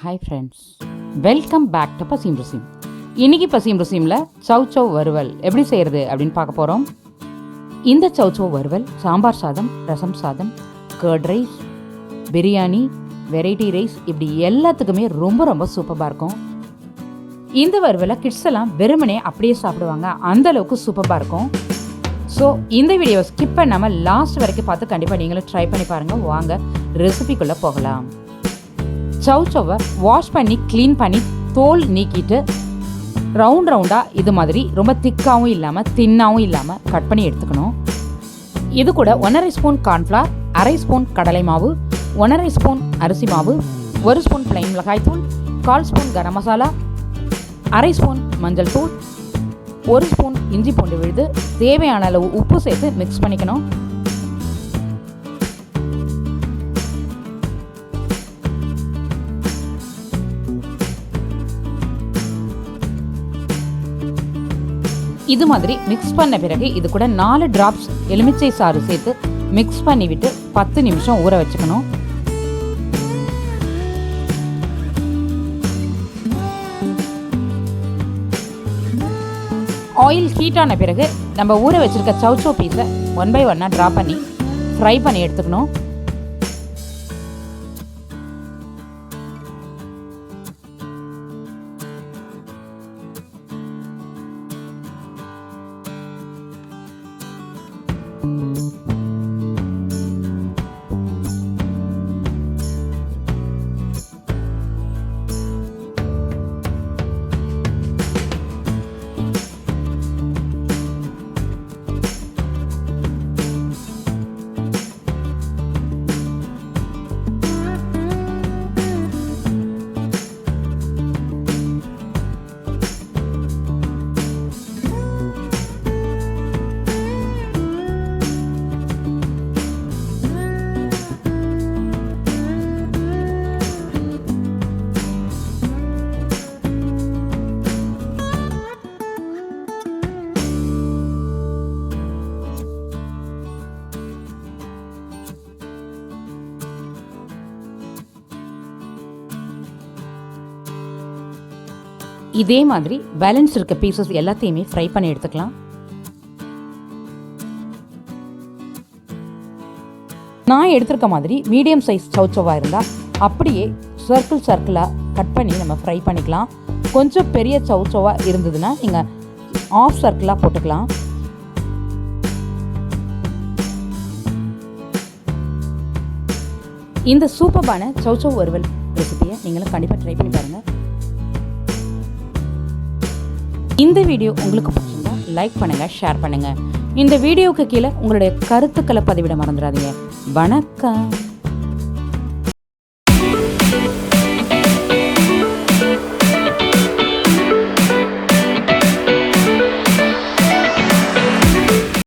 Hi friends, welcome back to பசியும் ருசியும். இன்றைக்கி பசியும் ருசியமில் சவ் சவ் வறுவல் எப்படி செய்கிறது அப்படின்னு பார்க்க போகிறோம். இந்த சவ் சவ் வறுவல் சாம்பார் சாதம், ரசம் சாதம், curd rice, biryani, variety rice இப்படி எல்லாத்துக்குமே ரொம்ப ரொம்ப சூப்பராக இருக்கும். இந்த வறுவலை கிட்ஸ் எல்லாம் வெறுமனே அப்படியே சாப்பிடுவாங்க, அந்தளவுக்கு சூப்பராக இருக்கும். ஸோ இந்த வீடியோவை ஸ்கிப் பண்ணாமல் லாஸ்ட் வரைக்கும் பார்த்து கண்டிப்பாக நீங்களும் ட்ரை பண்ணி பாருங்கள். வாங்க ரெசிபிக்குள்ளே போகலாம். சவ் சவ்வை வாஷ் பண்ணி க்ளீன் பண்ணி தோல் நீக்கிட்டு ரவுண்டாக இது மாதிரி ரொம்ப திக்காகவும் இல்லாமல் தின்னாகவும் இல்லாமல் கட் பண்ணி எடுத்துக்கணும். இது கூட 1.5 ஸ்பூன் கார்ன்ஃப்ளவர், 1/2 ஸ்பூன் கடலை மாவு, 1.5 ஸ்பூன் அரிசி மாவு, 1 ஸ்பூன் பிளைன் மிளகாய்த்தூள், 1/4 ஸ்பூன் கரம் மசாலா, 1/2 ஸ்பூன் மஞ்சள் தூள், 1 ஸ்பூன் இஞ்சி பூண்டு விழுது, தேவையான அளவு உப்பு சேர்த்து மிக்ஸ் பண்ணிக்கணும். இது மாதிரி மிக்ஸ் பண்ண பிறகு இது கூட 4 டிராப்ஸ் எலுமிச்சை சாறு சேர்த்து மிக்ஸ் பண்ணிவிட்டு 10 நிமிஷம் ஊற வச்சுக்கணும். ஆயில் ஹீட் ஆன பிறகு நம்ம ஊற வச்சிருக்க சவ் சவ் பீஸை 1 by 1 ட்ராப் பண்ணி ஃப்ரை பண்ணி எடுத்துக்கணும். இதே மாதிரி பேலன்ஸ் இருக்க பீசஸ் எல்லாத்தையுமே ஃப்ரை பண்ணி எடுத்துக்கலாம். நான் எடுத்திருக்க மாதிரி மீடியம் சைஸ் சவ் சவ்வாக இருந்தால் அப்படியே சர்க்கிளாக கட் பண்ணி நம்ம ஃப்ரை பண்ணிக்கலாம். கொஞ்சம் பெரிய சவ் சவ்வாக இருந்ததுன்னா நீங்கள் ஆஃப் சர்க்கிளாக போட்டுக்கலாம். இந்த சூப்பரான சவ் சவ் வறுவல் ரெசிபியை நீங்களும் கண்டிப்பாக ட்ரை பண்ணி பாருங்கள். இந்த வீடியோ உங்களுக்கு பிடிச்சிருந்தா லைக் பண்ணுங்கள், ஷேர் பண்ணுங்கள். இந்த வீடியோவுக்கு கீழே உங்களுடைய கருத்துக்களை பதிவிட மறந்துடாதீங்க. வணக்கம்.